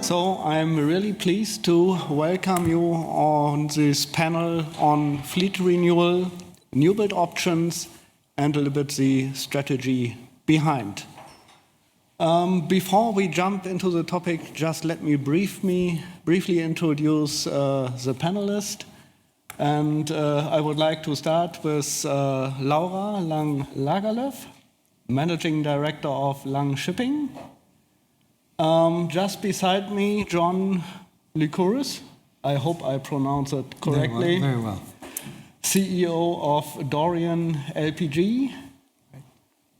So I'm really pleased to welcome you on this panel on fleet renewal, new build options, and a little bit the strategy behind. Before we jump into the topic, just let me briefly introduce the panelists. And I would like to start with Laura Langh-Lagerlof, Managing Director of Langh Shipping. Just beside me, John Lycouris. I hope I pronounce it correctly. Very well. CEO of Dorian LPG.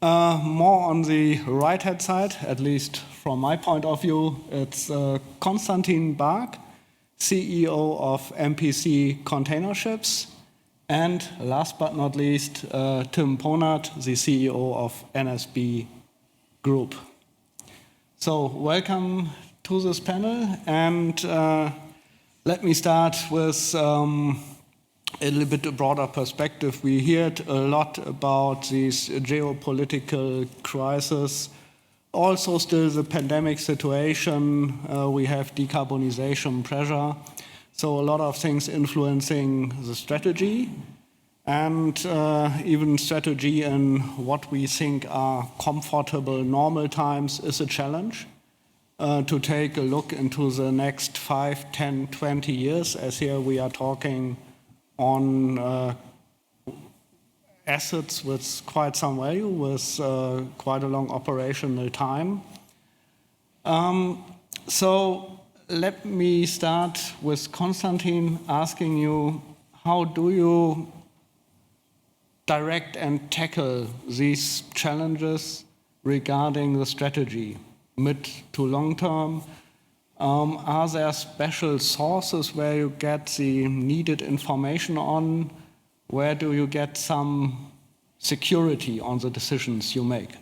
More on the right-hand side, at least from my point of view, it's Constantin Baack, CEO of MPC Container Ships. And last but not least, Tim Ponath, the CEO of NSB Group. So welcome to this panel, and let me start with a little bit broader perspective. We heard a lot about this geopolitical crisis, also still the pandemic situation, we have decarbonization pressure, so a lot of things influencing the strategy. And even strategy in what we think are comfortable normal times is a challenge to take a look into the next 5, 10, 20 years, as here we are talking on assets with quite some value, with quite a long operational time. So let me start with Constantin asking you, how do you direct and tackle these challenges regarding the strategy, mid to long term? Are there special sources where you get the needed information on? Where do you get some security on the decisions you make?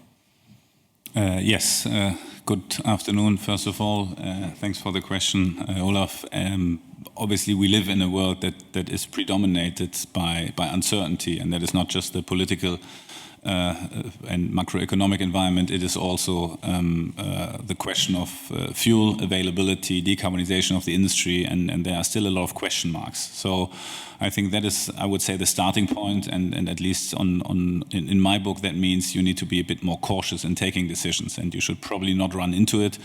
Yes, good afternoon, first of all. Thanks for the question, Olaf. Obviously, we live in a world that is predominated by uncertainty, and that is not just the political and macroeconomic environment. It is also the question of fuel availability, decarbonization of the industry, and there are still a lot of question marks. So I think that is, I would say, the starting point, and at least in my book, that means you need to be a bit more cautious in taking decisions, and you should probably not run into it.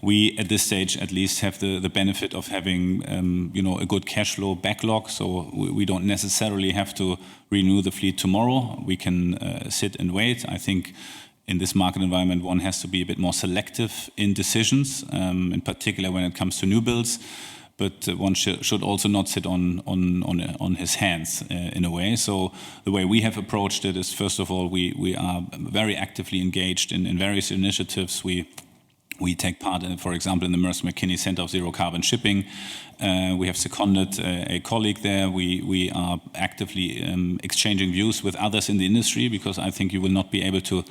We, at this stage, at least have the benefit of having a good cash flow backlog, so we don't necessarily have to renew the fleet tomorrow. We can sit and wait. I think in this market environment, one has to be a bit more selective in decisions, in particular when it comes to new builds. But one should also not sit on his hands in a way. So the way we have approached it is, first of all, we are very actively engaged in various initiatives. We take part in, for example, in the Mercer McKinney Center of Zero Carbon Shipping. We have seconded a colleague there. We are actively exchanging views with others in the industry, because I think you will not be able to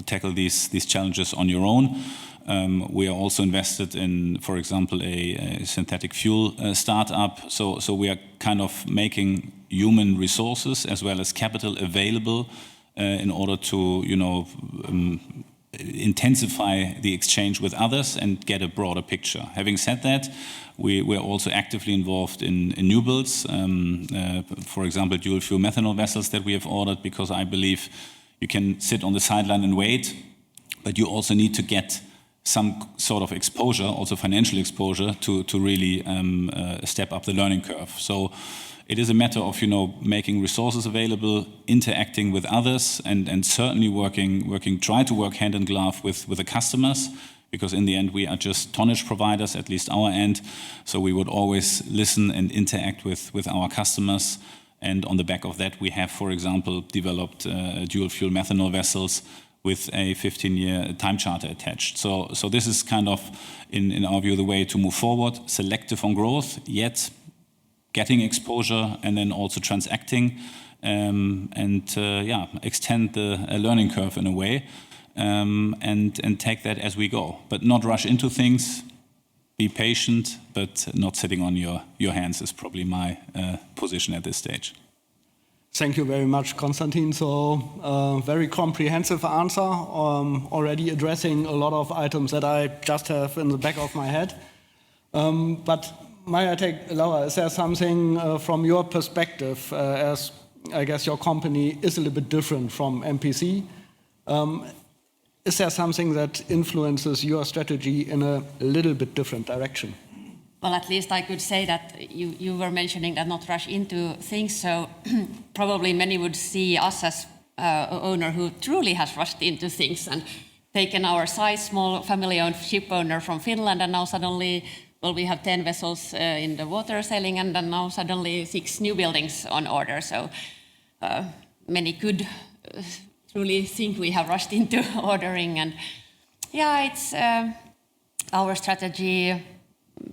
tackle these challenges on your own. We are also invested in, for example, a synthetic fuel startup. So we are kind of making human resources as well as capital available in order to, intensify the exchange with others and get a broader picture. Having said that, we're also actively involved in new builds. For example, dual fuel methanol vessels that we have ordered, because I believe you can sit on the sideline and wait, but you also need to get some sort of exposure, also financial exposure, to really step up the learning curve. So it is a matter of making resources available, interacting with others, and certainly try to work hand in glove with the customers, because in the end we are just tonnage providers, at least our end. So we would always listen and interact with our customers. And on the back of that, we have, for example, developed dual fuel methanol vessels with a 15-year time charter attached. So this is kind of, in our view, the way to move forward, selective on growth, yet getting exposure, and then also transacting, extend the learning curve in a way, and take that as we go. But not rush into things, be patient, but not sitting on your hands is probably my position at this stage. Thank you very much, Constantin. So, very comprehensive answer, already addressing a lot of items that I just have in the back of my head. But may I take, Laura, is there something from your perspective, as I guess your company is a little bit different from MPC, is there something that influences your strategy in a little bit different direction? Well, at least I could say that you were mentioning that not rush into things, so probably many would see us as an owner who truly has rushed into things and taken our size, small family-owned ship owner from Finland, and now suddenly, well, we have 10 vessels in the water sailing, and then now suddenly 6 new buildings on order. So many could truly think we have rushed into ordering, and yeah, it's our strategy.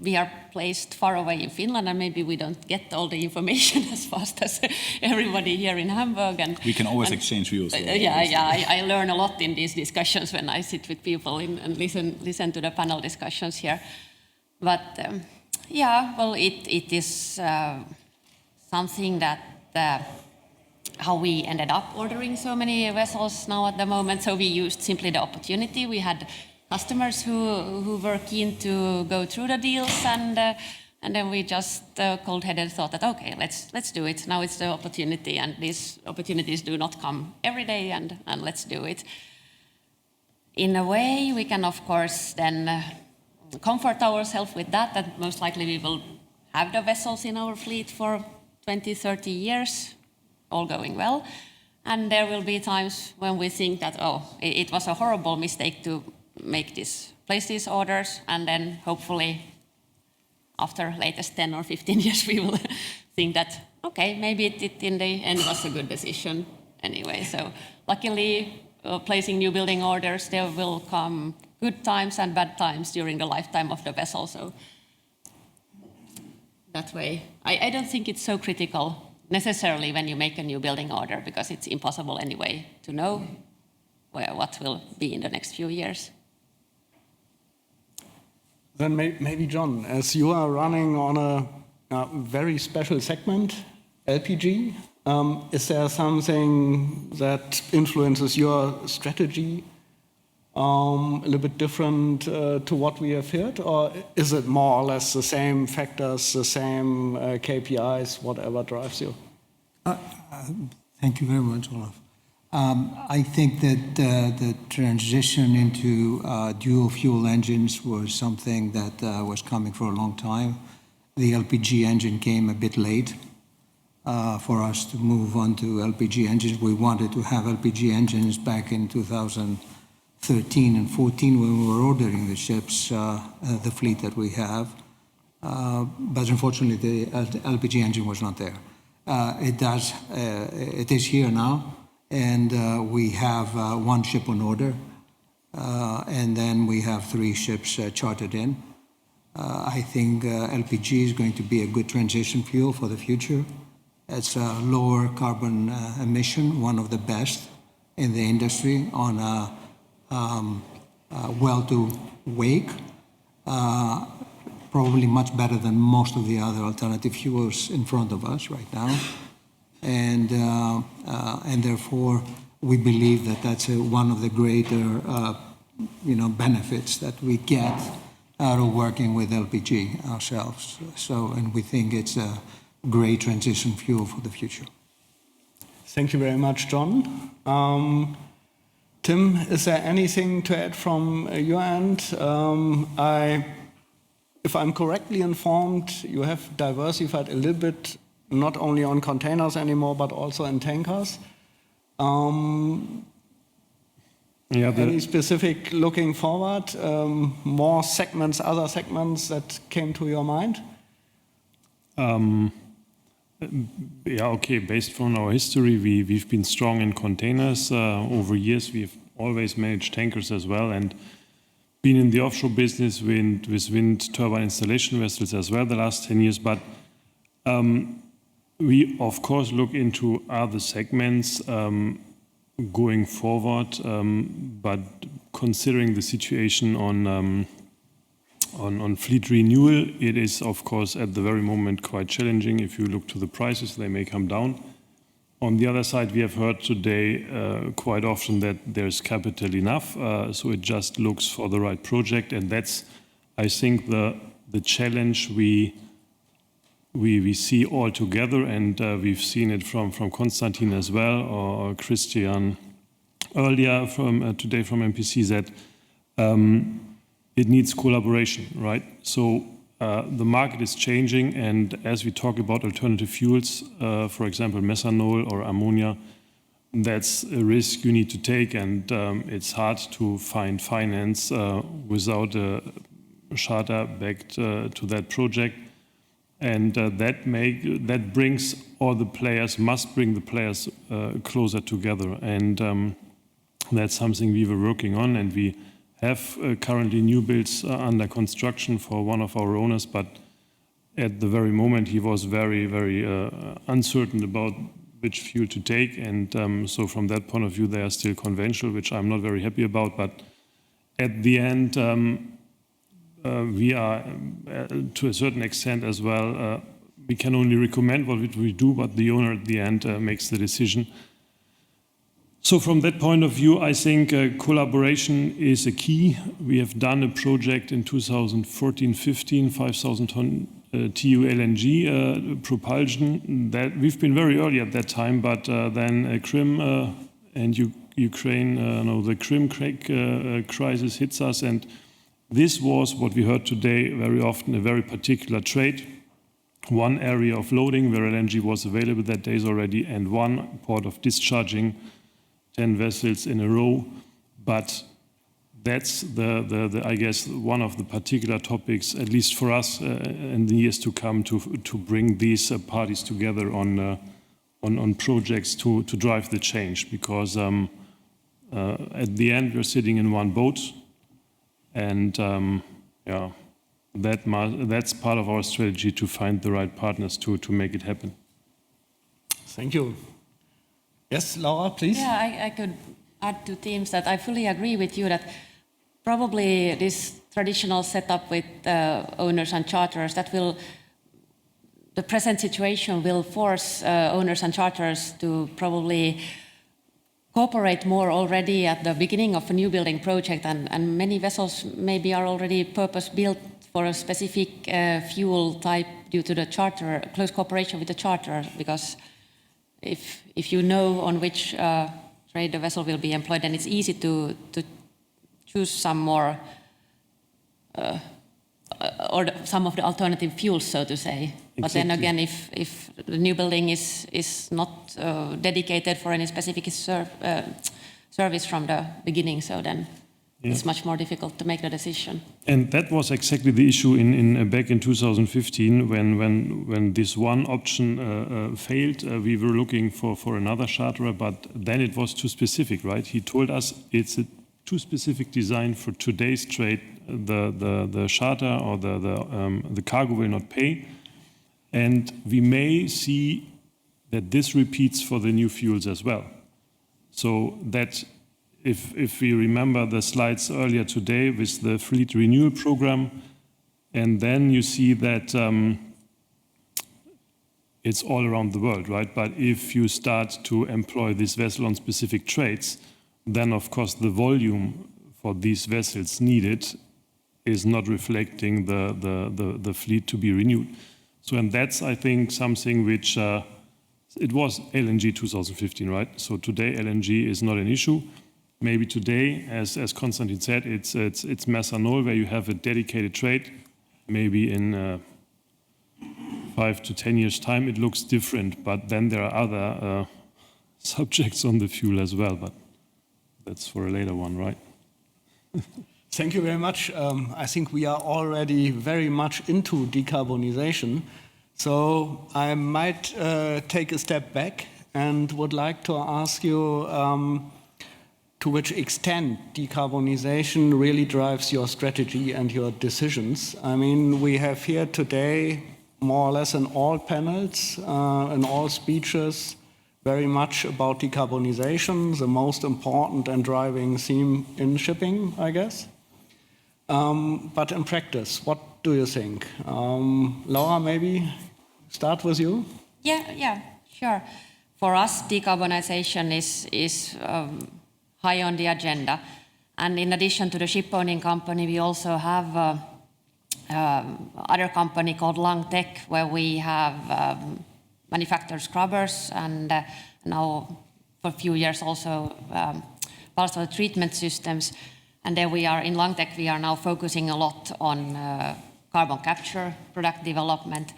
We are placed far away in Finland, and maybe we don't get all the information as fast as everybody here in Hamburg. And we can always exchange views. I learn a lot in these discussions when I sit with people and listen to the panel discussions here. But it is something that how we ended up ordering so many vessels now at the moment. So we used simply the opportunity. We had customers who were keen to go through the deals, and then we just cold-headed thought that okay, let's do it. Now it's the opportunity, and these opportunities do not come every day, and let's do it. In a way, we can of course then comfort ourselves with that most likely we will have the vessels in our fleet for 20-30 years, all going well, and there will be times when we think that it was a horrible mistake to place these orders, and then hopefully after latest 10 or 15 years we will think that okay, maybe it in the end was a good decision anyway. So luckily placing new building orders, there will come good times and bad times during the lifetime of the vessel. So that way I don't think it's so critical necessarily when you make a new building order, because it's impossible anyway to know what will be in the next few years. Then maybe John, as you are running on a very special segment, LPG, is there something that influences your strategy a little bit different to what we have heard, or is it more or less the same factors, the same KPIs, whatever drives you? Thank you very much, Olaf. I think that the transition into dual fuel engines was something that was coming for a long time. The LPG engine came a bit late for us to move on to LPG engines. We wanted to have LPG engines back in 2013 and 14 when we were ordering the ships, the fleet that we have. But unfortunately, the LPG engine was not there. It is here now. And we have 1 ship on order, and then we have 3 ships chartered in. I think LPG is going to be a good transition fuel for the future. It's a lower carbon emission, one of the best in the industry on a well-to-wake, probably much better than most of the other alternative fuels in front of us right now. And therefore, we believe that that's one of the greater, benefits that we get out of working with LPG ourselves. So, and we think it's a great transition fuel for the future. Thank you very much, John. Tim, is there anything to add from your end? If I'm correctly informed, you have diversified a little bit, not only on containers anymore, but also in tankers. Any specific looking forward, more segments, other segments that came to your mind? Based on our history, we've been strong in containers. Over years, we've always managed tankers as well, and been in the offshore business with wind turbine installation vessels as well the last 10 years. But we, of course, look into other segments going forward, but considering the situation on fleet renewal, it is, of course, at the very moment quite challenging. If you look to the prices, they may come down. On the other side, we have heard today quite often that there's capital enough, so it just looks for the right project, and that's, I think, the the challenge we see all together, and we've seen it from Constantin as well, or Christian earlier today from MPC, that it needs collaboration, right? So the market is changing, and as we talk about alternative fuels, for example, methanol or ammonia, that's a risk you need to take, and it's hard to find finance without a charter backed to that project. And that brings all the players, must bring the players closer together. And that's something we were working on, and we have currently new builds under construction for one of our owners, but at the very moment he was very, very uncertain about which fuel to take, and so from that point of view they are still conventional, which I'm not very happy about, but at the end we are to a certain extent as well, we can only recommend what we do, but the owner at the end makes the decision. So from that point of view, I think collaboration is a key. We have done a project in 2014-15, 5,000 ton TU LNG propulsion. That we've been very early at that time, but then Crim and Ukraine, the Crim crisis hits us, and this was what we heard today very often, a very particular trade. One area of loading where LNG was available that days already, and one port of discharging 10 vessels in a row. But that's I guess one of the particular topics, at least for us in the years to come, to bring these parties together on projects to drive the change, because at the end we're sitting in one boat, and that's part of our strategy, to find the right partners to make it happen. Thank you. Yes, Laura, please. Yeah, I could add two themes that I fully agree with you, that probably this traditional setup with owners and charterers, the present situation will force owners and charterers to probably cooperate more already at the beginning of a new building project, and many vessels maybe are already purpose-built for a specific fuel type due to the charter, close cooperation with the charterer, because if you know on which trade the vessel will be employed, then it's easy to choose some more or some of the alternative fuels, so to say. Exactly. But then again, if the new building is not dedicated for any specific service from the beginning, so then it's much more difficult to make the decision. And that was exactly the issue in back in 2015 when this one option failed. We were looking for another charterer, but then it was too specific, right? He told us it's a too specific design for today's trade. The charter or the cargo will not pay, and we may see that this repeats for the new fuels as well. So that if we remember the slides earlier today with the fleet renewal program, and then you see that it's all around the world, right? But if you start to employ this vessel on specific trades, then of course the volume for these vessels needed is not reflecting the fleet to be renewed. So, and that's, I think, something which it was LNG 2015, right? So today LNG is not an issue. Maybe today, as Constantin said, it's methanol, where you have a dedicated trade. Maybe in 5 to 10 years' time, it looks different. But then there are other subjects on the fuel as well. But that's for a later one, right? Thank you very much. I think we are already very much into decarbonization. So I might take a step back and would like to ask you to which extent decarbonization really drives your strategy and your decisions. I mean, we have here today, more or less in all panels, in all speeches, very much about decarbonization, the most important and driving theme in shipping, I guess. But in practice, what do you think? Laura, maybe start with you? Yeah, sure. For us, decarbonization is high on the agenda. And in addition to the ship owning company, we also have other company called Langh-Tech, where we have manufactured scrubbers, and now for a few years also parts of the treatment systems. And there we are in Langh-Tech, we are now focusing a lot on carbon capture product development.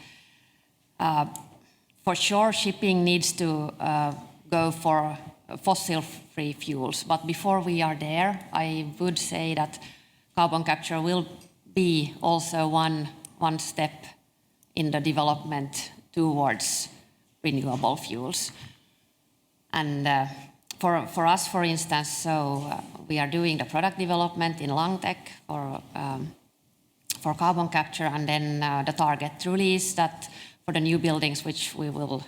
For sure, shipping needs to go for fossil-free fuels, but before we are there, I would say that carbon capture will be also one step in the development towards renewable fuels. And for us, for instance, so we are doing the product development in Langh-Tech for carbon capture, and then the target truly is that for the new buildings, which we will,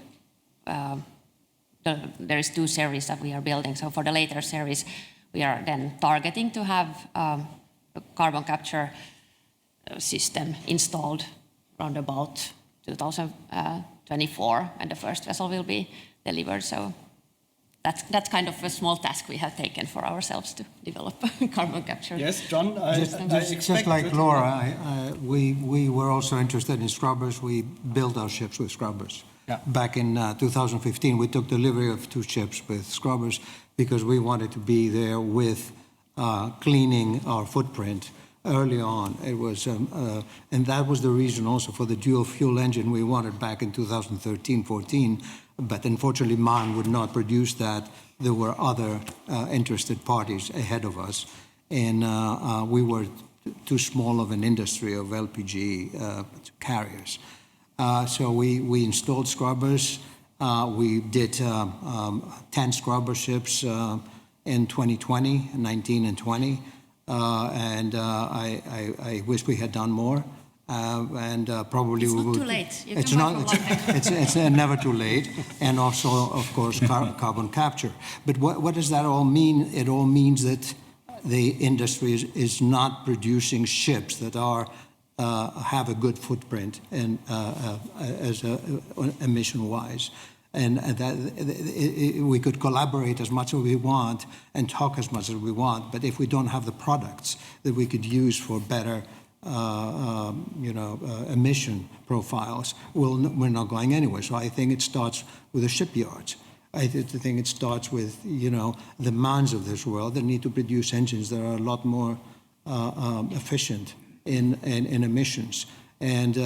there is 2 series that we are building. So for the later series, we are then targeting to have a carbon capture system installed around about 2024, and the first vessel will be delivered. So that's kind of a small task we have taken for ourselves to develop carbon capture. Yes, John, Just like Laura, we were also interested in scrubbers. We built our ships with scrubbers. Yeah. Back in 2015, we took delivery of 2 ships with scrubbers because we wanted to be there with cleaning our footprint early on. It was, and that was the reason also for the dual fuel engine we wanted back in 2013-14. But unfortunately, MAN would not produce that. There were other interested parties ahead of us, and we were too small of an industry of LPG carriers. So we installed scrubbers. We did 10 scrubber ships in 2020, 19 and 20. And I wish we had done more. And probably it's we would. Too late. You it's not. It's never too late. And also, of course, carbon capture. But what does that all mean? It all means that the industry is not producing ships that are have a good footprint and as emission-wise. And that we could collaborate as much as we want and talk as much as we want, but if we don't have the products that we could use for better, emission profiles, we're not going anywhere. So I think it starts with the shipyards. I think it starts with the MANs of this world that need to produce engines that are a lot more efficient in emissions. And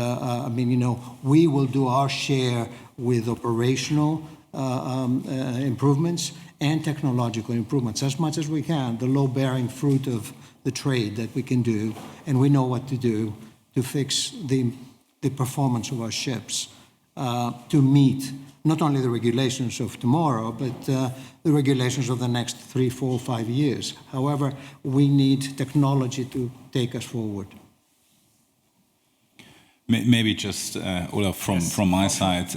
we will do our share with operational improvements and technological improvements as much as we can, the low-bearing fruit of the trade that we can do, and we know what to do to fix the performance of our ships to meet not only the regulations of tomorrow, but the regulations of the next 3, 4, 5 years. However, we need technology to take us forward. Maybe just, Olaf, from my side,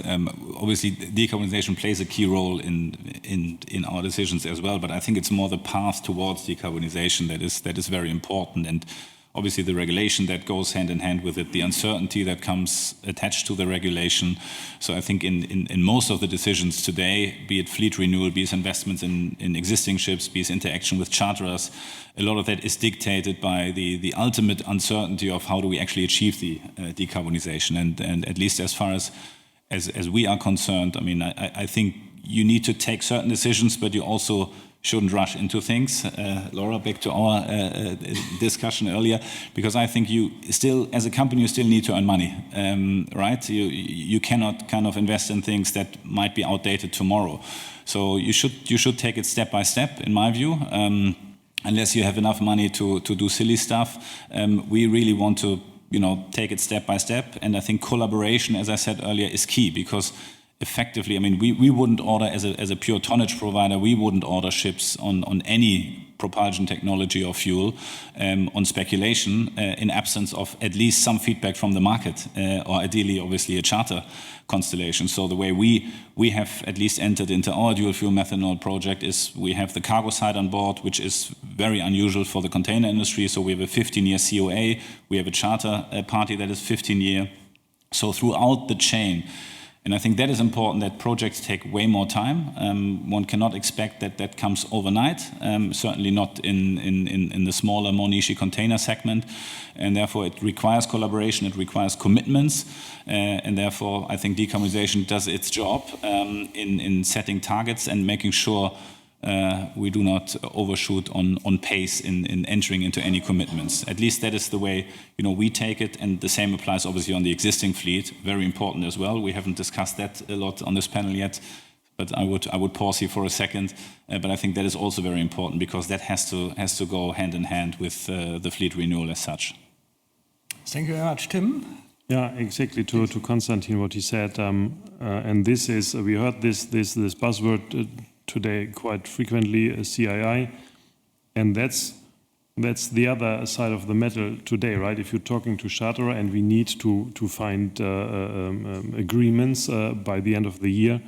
obviously decarbonization plays a key role in our decisions as well, but I think it's more the path towards decarbonization that is very important, and obviously the regulation that goes hand in hand with it, the uncertainty that comes attached to the regulation. So I think in most of the decisions today, be it fleet renewal, be it investments in existing ships, be it interaction with charterers, a lot of that is dictated by the ultimate uncertainty of how do we actually achieve the decarbonization. And at least as far as we are concerned, I mean, I think you need to take certain decisions, but you also shouldn't rush into things. Laura, back to our discussion earlier, because I think you still, as a company, you still need to earn money, right? You cannot kind of invest in things that might be outdated tomorrow. So you should take it step by step, in my view. Unless you have enough money to do silly stuff, we really want to, take it step by step. And I think collaboration, as I said earlier, is key, because effectively, I mean, we wouldn't order as a pure tonnage provider, we wouldn't order ships on any propulsion technology or fuel on speculation in absence of at least some feedback from the market, or ideally, obviously, a charter constellation. So the way we have at least entered into our dual fuel methanol project is we have the cargo side on board, which is very unusual for the container industry. So we have a 15-year COA, we have a charter party that is 15-year. So throughout the chain, And I think that is important, that projects take way more time. One cannot expect that that comes overnight, certainly not in the smaller, more niche container segment. And therefore it requires collaboration, it requires commitments. And therefore I think decarbonization does its job in setting targets and making sure we do not overshoot on pace in entering into any commitments. At least that is the way we take it, and the same applies obviously on the existing fleet. Very important as well. We haven't discussed that a lot on this panel yet, but I would pause here for a second. But I think that is also very important because that has to go hand in hand with the fleet renewal as such. Thank you very much, Tim. Yeah, exactly. To Constantin, what he said, and this is we heard this buzzword today quite frequently, CII, and that's the other side of the medal today, right? If you're talking to charterer and we need to find agreements by the end of the year,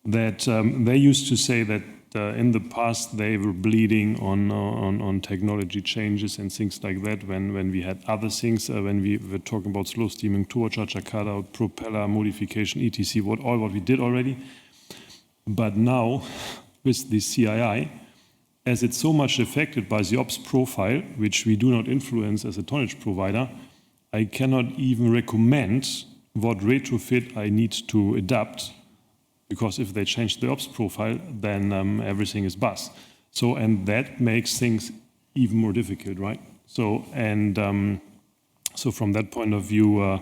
that they used to say that in the past they were bleeding on technology changes and things like that when we had other things, when we were talking about slow steaming, turbocharger cutout, propeller modification, etc., what we did already. But now, with the CII, as it's so much affected by the ops profile, which we do not influence as a tonnage provider, I cannot even recommend what retrofit I need to adapt, because if they change the ops profile, then everything is bust. So, and that makes things even more difficult, right? So, and so from that point of view,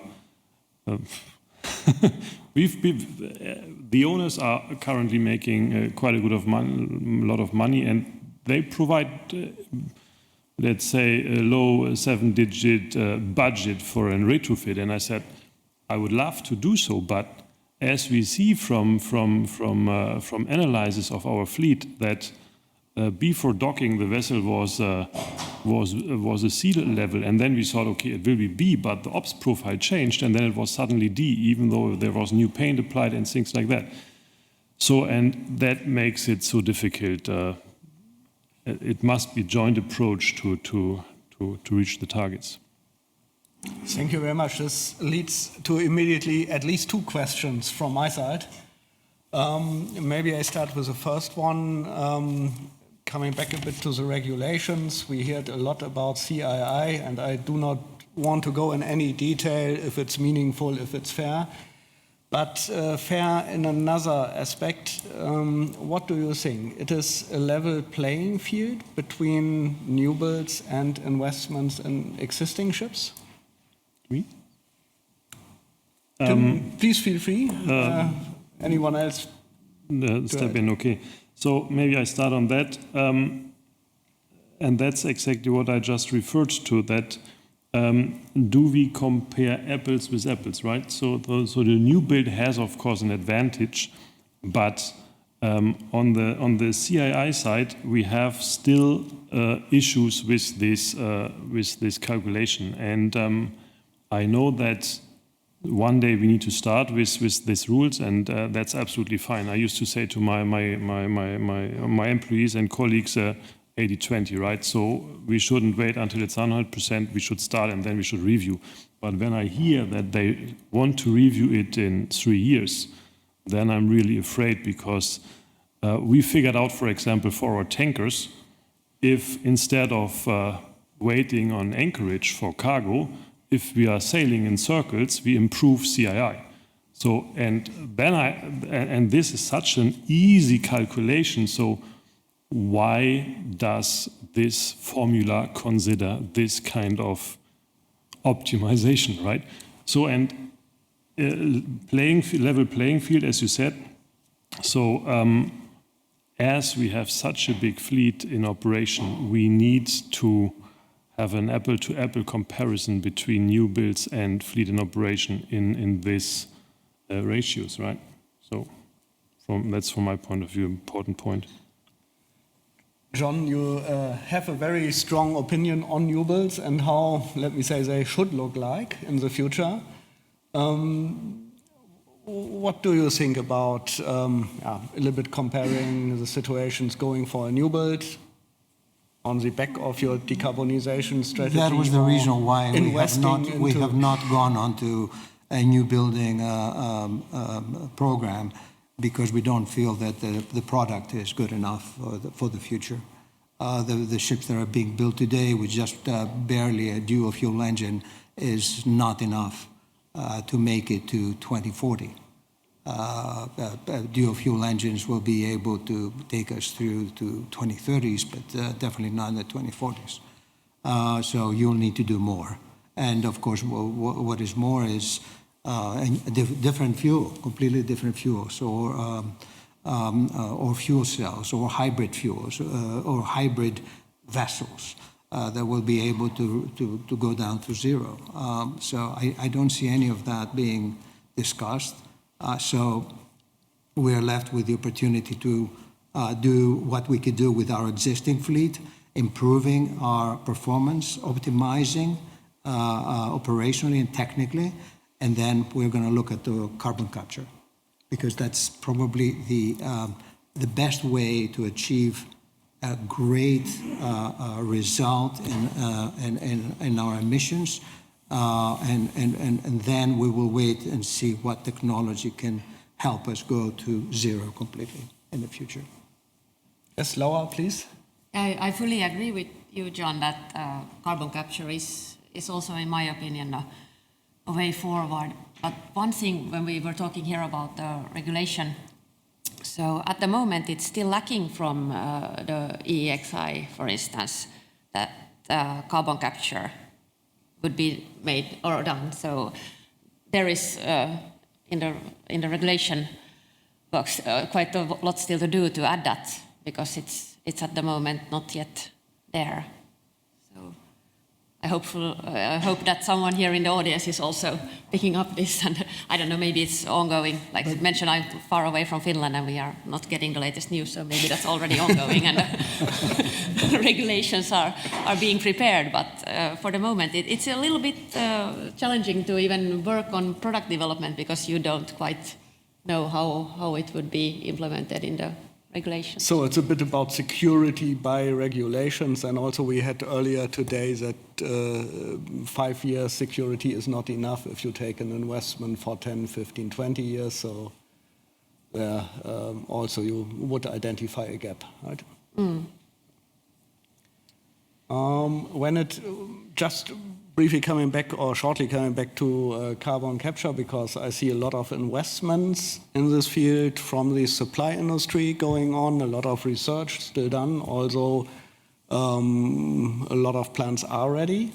the owners are currently making quite a lot of money, and they provide, let's say, a low 7-digit budget for a retrofit. And I said, I would love to do so, but as we see from analysis of our fleet, that before docking the vessel was a C level, and then we thought, okay, it will be B, but the ops profile changed, and then it was suddenly D, even though there was new paint applied and things like that. So, and that makes it so difficult. It must be a joint approach to reach the targets. Thank you very much. This leads to immediately at least 2 questions from my side. Maybe I start with the first one. Coming back a bit to the regulations, we heard a lot about CII, and I do not want to go in any detail if it's meaningful, if it's fair. But fair in another aspect, what do you think? It is a level playing field between new builds and investments in existing ships? Me? Tim, please feel free. Anyone else? Step in, okay. So maybe I start on that. And that's exactly what I just referred to, that do we compare apples with apples, right? So the new build has, of course, an advantage, but on the CII side, we have still issues with this calculation. And I know that one day we need to start with these rules, and that's absolutely fine. I used to say to my employees and colleagues, 80-20, right? So we shouldn't wait until it's 100%. We should start and then we should review. But when I hear that they want to review it in 3 years, then I'm really afraid, because we figured out, for example, for our tankers, if instead of waiting on anchorage for cargo, if we are sailing in circles, we improve CII. So, and this is such an easy calculation. So why does this formula consider this kind of optimization, right? So, and level playing field, as you said. So, as we have such a big fleet in operation, we need to have an apple-to-apple comparison between new builds and fleet in operation in these ratios, right? So that's from my point of view, an important point. John, you have a very strong opinion on new builds and how, let me say, they should look like in the future. What do you think about a little bit comparing the situations going for a new build on the back of your decarbonization strategy? That was the reason why we have not gone on to a new building program because we don't feel that the product is good enough for the future. The ships that are being built today with just barely a dual fuel engine is not enough to make it to 2040. Dual fuel engines will be able to take us through to 2030s, but definitely not in the 2040s. So you'll need to do more. And of course, what is more is a different fuel, completely different fuels, or fuel cells, or hybrid fuels, or hybrid vessels that will be able to go down to zero. So I don't see any of that being discussed. So we're left with the opportunity to do what we could do with our existing fleet, improving our performance, optimizing operationally and technically, and then we're going to look at the carbon capture, because that's probably the best way to achieve a great result in our emissions. And then we will wait and see what technology can help us go to zero completely in the future. Yes, Laura, please. I fully agree with you, John, that carbon capture is also, in my opinion, a way forward. But one thing, when we were talking here about the regulation, so at the moment it's still lacking from the EEXI, for instance, that carbon capture would be made or done. So there is in the regulation box quite a lot still to do to add that, because it's at the moment not yet there. So I hope that someone here in the audience is also picking up this, and I don't know, maybe it's ongoing. Like I mentioned, I'm far away from Finland and we are not getting the latest news, so maybe that's already ongoing and regulations are being prepared. But for the moment, it's a little bit challenging to even work on product development, because you don't quite know how it would be implemented in the regulation. So it's a bit about security by regulations, and also we had earlier today that 5 years security is not enough if you take an investment for 10, 15, 20 years. So also you would identify a gap, right? Mm. When it just briefly coming back, or shortly coming back to carbon capture, because I see a lot of investments in this field from the supply industry going on, a lot of research still done, although a lot of plants are ready.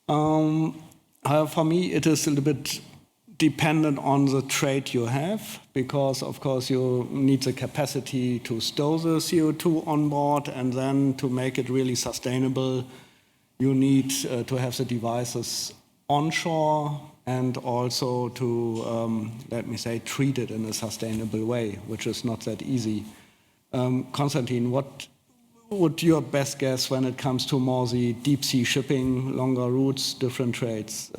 However, for me, it is a little bit dependent on the trade you have, because of course you need the capacity to store the CO2 on board, and then to make it really sustainable, you need to have the devices onshore, and also to, let me say, treat it in a sustainable way, which is not that easy. Constantin, what would your best guess when it comes to more the deep sea shipping, longer routes, different trades?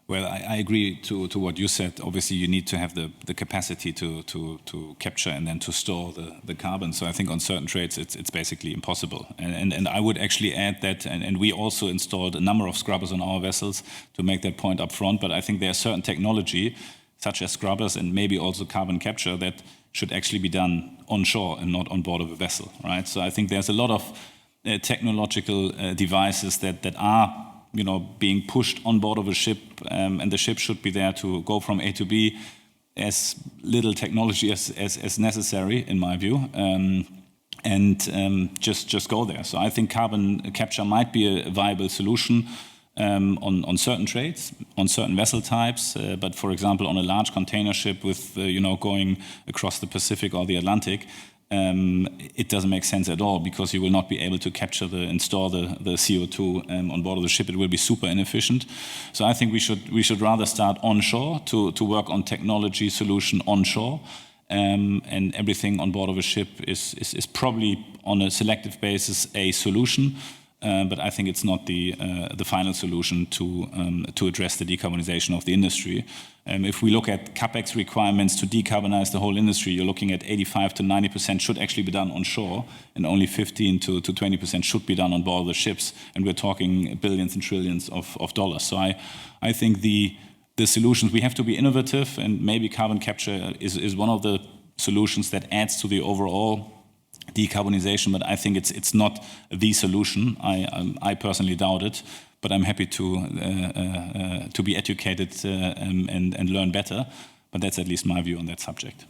Well, I agree to what you said. Obviously, you need to have the capacity to capture and then to store the carbon. So I think on certain trades, it's basically impossible. And I would actually add that, and we also installed a number of scrubbers on our vessels to make that point up front. But I think there's certain technology, such as scrubbers and maybe also carbon capture, that should actually be done onshore and not on board of a vessel, right? So I think there's a lot of technological devices that are being pushed on board of a ship, and the ship should be there to go from A to B as little technology as necessary, in my view, and just go there. So I think carbon capture might be a viable solution on certain trades, on certain vessel types, but for example, on a large container ship with going across the Pacific or the Atlantic, it doesn't make sense at all, because you will not be able to capture and store the CO2 on board of the ship. It will be super inefficient. So I think we should rather start onshore to work on technology solution onshore, and everything on board of a ship is probably on a selective basis a solution. But I think it's not the final solution to address the decarbonization of the industry. If we look at capex requirements to decarbonize the whole industry, you're looking at 85 to 90% should actually be done onshore, and only 15 to 20% should be done on board the ships. And we're talking billions and trillions of dollars. So I think the the solutions, we have to be innovative, and maybe carbon capture is one of the solutions that adds to the overall decarbonization, but I think it's not the solution. I personally doubt it, but I'm happy to be educated and learn better. But that's at least my view on that subject.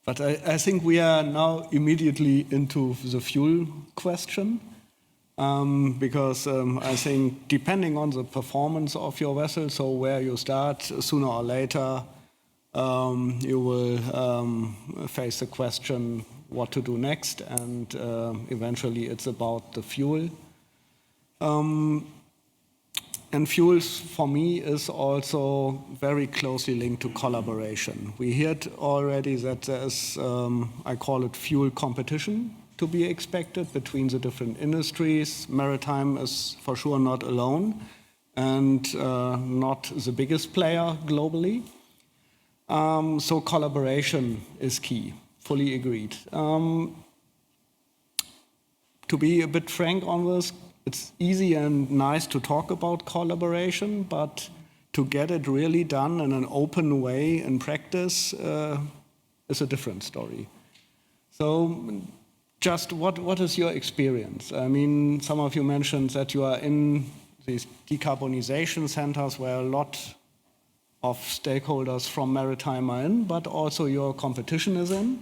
But I think we are now immediately into the fuel question, because I think depending on the performance of your vessel, so where you start, sooner or later, you will face the question what to do next, and eventually it's about the fuel. And fuels, for me, is also very closely linked to collaboration. We heard already that there is, I call it fuel competition to be expected between the different industries. Maritime is for sure not alone and not the biggest player globally. So collaboration is key, fully agreed. To be a bit frank on this, it's easy and nice to talk about collaboration, but to get it really done in an open way in practice is a different story. So just what is your experience? I mean, some of you mentioned that you are in these decarbonization centers where a lot of stakeholders from Maritime are in, but also your competition is in.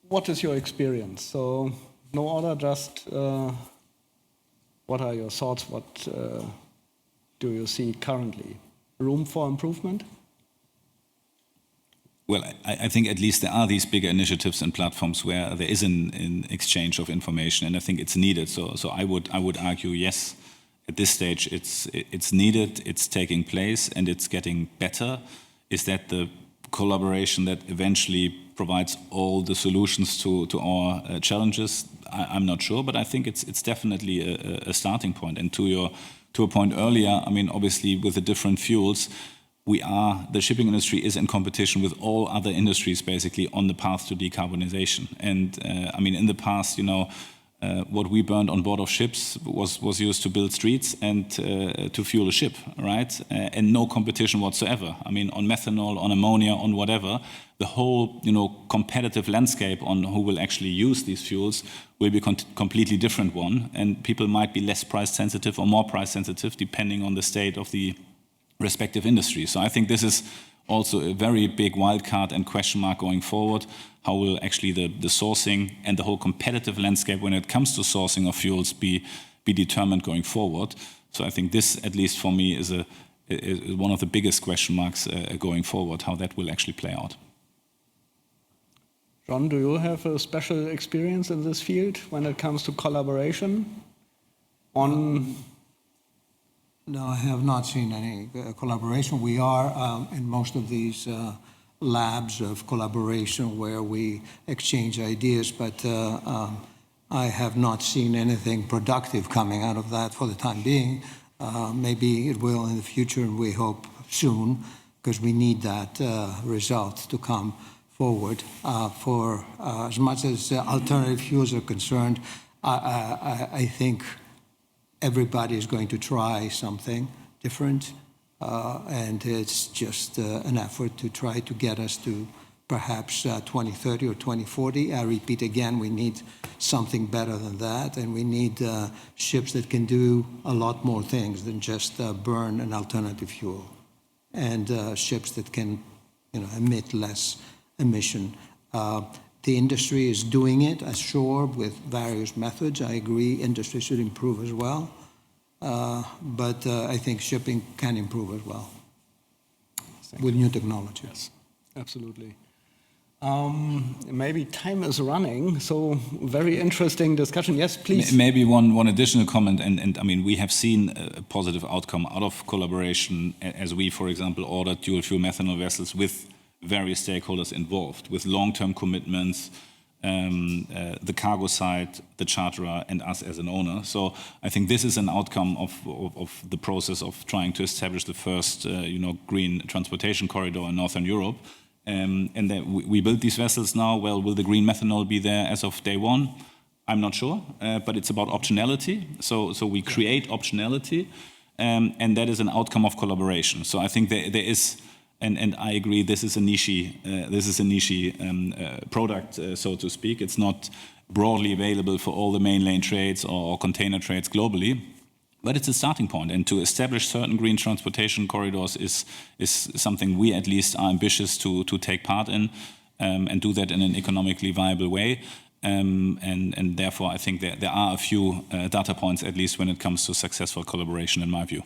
What is your experience? So no other, just what are your thoughts? What do you see currently? Room for improvement? Well, I think at least there are these bigger initiatives and platforms where there is an exchange of information, and I think it's needed. So I would argue, yes, at this stage it's needed, it's taking place, and it's getting better. Is that the collaboration that eventually provides all the solutions to our challenges? I'm not sure, but I think it's definitely a starting point. And to a point earlier, I mean, obviously with the different fuels, the shipping industry is in competition with all other industries basically on the path to decarbonization. And I mean, in the past, what we burned on board of ships was used to build streets and to fuel a ship, right? And no competition whatsoever. I mean, on methanol, on ammonia, on whatever, the whole competitive landscape on who will actually use these fuels will be a completely different one. And people might be less price sensitive or more price sensitive depending on the state of the respective industry. So I think this is also a very big wild card and question mark going forward. How will actually the sourcing and the whole competitive landscape when it comes to sourcing of fuels be determined going forward? So I think this, at least for me, is one of the biggest question marks going forward, how that will actually play out. John, do you have a special experience in this field when it comes to collaboration on... No, I have not seen any collaboration. We are in most of these labs of collaboration where we exchange ideas, but I have not seen anything productive coming out of that for the time being. Maybe it will in the future, and we hope soon, because we need that result to come forward. For as much as alternative fuels are concerned, I think everybody is going to try something different, and it's just an effort to try to get us to perhaps 2030 or 2040. I repeat again, we need something better than that, and we need ships that can do a lot more things than just burn an alternative fuel, and ships that can emit less emission. The industry is doing it ashore with various methods. I agree, industry should improve as well. But I think shipping can improve as well with new technology. Yes, absolutely. Maybe time is running, so very interesting discussion. Yes, please. Maybe one additional comment, and I mean, we have seen a positive outcome out of collaboration as we, for example, ordered dual fuel methanol vessels with various stakeholders involved, with long-term commitments, the cargo side, the charterer, and us as an owner. So I think this is an outcome of the process of trying to establish the first, green transportation corridor in Northern Europe. And then we built these vessels now. Well, will the green methanol be there as of day one? I'm not sure, but it's about optionality. So we create optionality. and that is an outcome of collaboration. So I think there is, and I agree, this is a niche product, so to speak. It's not broadly available for all the main lane trades or container trades globally. But it's a starting point, and to establish certain green transportation corridors is something we at least are ambitious to take part in, and do that in an economically viable way. And therefore, I think there are a few data points, at least when it comes to successful collaboration, in my view.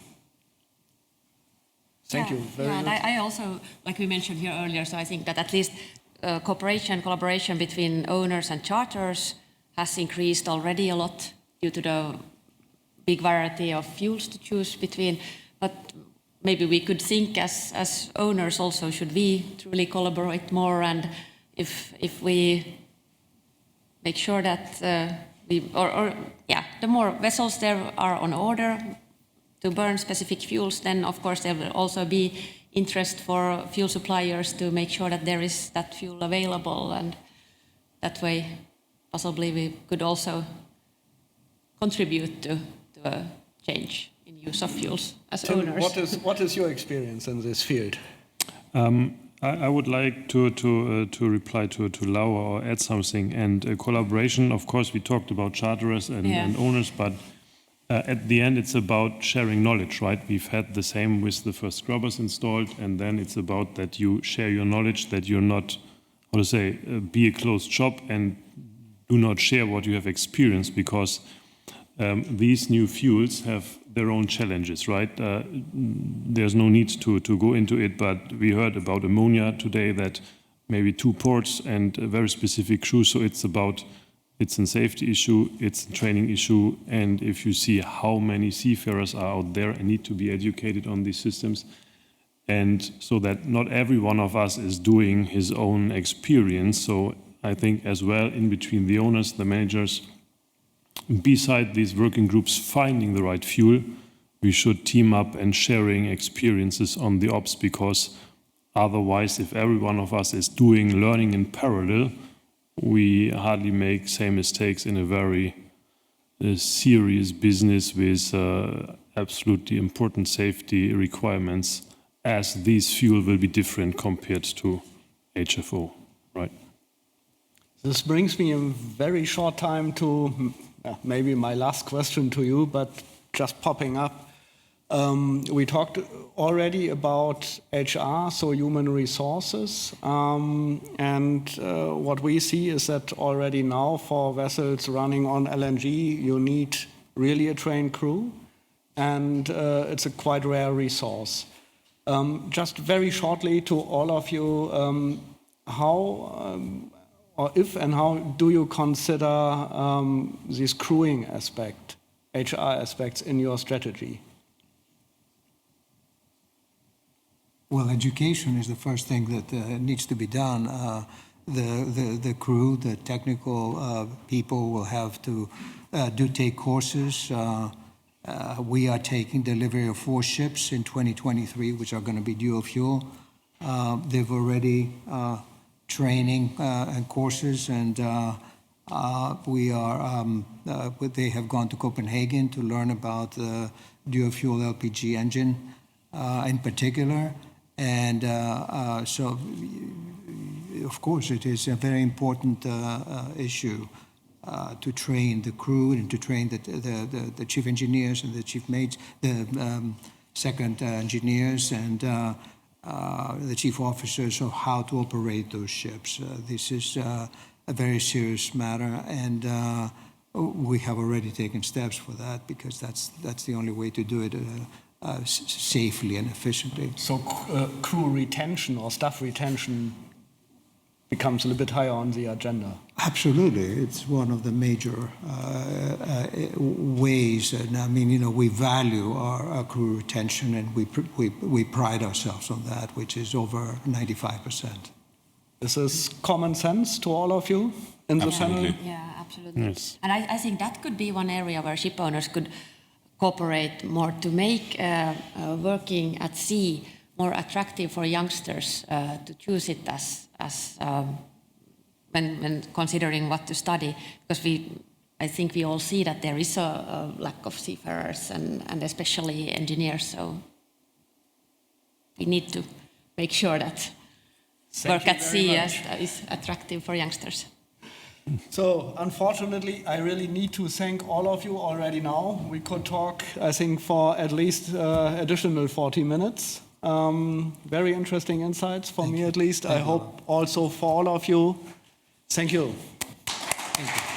Thank you. Very and good. I also, like we mentioned here earlier, so I think that at least collaboration between owners and charters has increased already a lot due to the big variety of fuels to choose between. But maybe we could think as owners also, should we truly collaborate more, and if we make sure that the more vessels there are on order to burn specific fuels, then of course there will also be interest for fuel suppliers to make sure that there is that fuel available, and that way possibly we could also contribute to a change in use of fuels as Tim, owners. what is your experience in this field? I would like to reply to Laura or add something. And collaboration, of course, we talked about charterers and owners, but at the end it's about sharing knowledge, right? We've had the same with the first scrubbers installed, and then it's about that you share your knowledge, that you're not, be a closed shop and do not share what you have experienced, because these new fuels have their own challenges, right? There's no need to go into it, but we heard about ammonia today, that maybe 2 ports and a very specific crew. So it's a safety issue, it's a training issue, and if you see how many seafarers are out there and need to be educated on these systems, and so that not every one of us is doing his own experience. So I think as well, in between the owners, the managers, beside these working groups finding the right fuel, we should team up and sharing experiences on the ops, because otherwise, if every one of us is learning in parallel, we hardly make same mistakes in a very serious business with absolutely important safety requirements, as these fuel will be different compared to HFO, right? This brings me in very short time to maybe my last question to you, but just popping up. We talked already about HR, so human resources, and what we see is that already now for vessels running on LNG, you need really a trained crew, and it's a quite rare resource. Just very shortly to all of you, how or if and how do you consider this crewing aspect, HR aspects in your strategy? Well, education is the first thing that needs to be done. The crew, the technical people will have to take courses. We are taking delivery of 4 ships in 2023, which are going to be dual fuel. They've already training and courses, and they have gone to Copenhagen to learn about the dual fuel LPG engine in particular. And so, of course, it is a very important issue to train the crew and to train the chief engineers and the chief mates, the second engineers and the chief officers of how to operate those ships. This is a very serious matter, and we have already taken steps for that, because that's the only way to do it safely and efficiently. So crew retention or staff retention becomes a little bit higher on the agenda. Absolutely, it's one of the major ways. And I mean, we value our crew retention, and we pride ourselves on that, which is over 95%. Is this common sense to all of you in the panel? Yeah, absolutely. Yes. And I think that could be one area where ship owners could cooperate more to make working at sea more attractive for youngsters to choose it as when considering what to study, because we I think we all see that there is a lack of seafarers and especially engineers. So we need to make sure that work at sea is attractive for youngsters. So, unfortunately, I really need to thank all of you already now. We could talk, I think, for at least additional 40 minutes. Very interesting insights for me, at least. I hope also for all of you. Thank you. Thank you.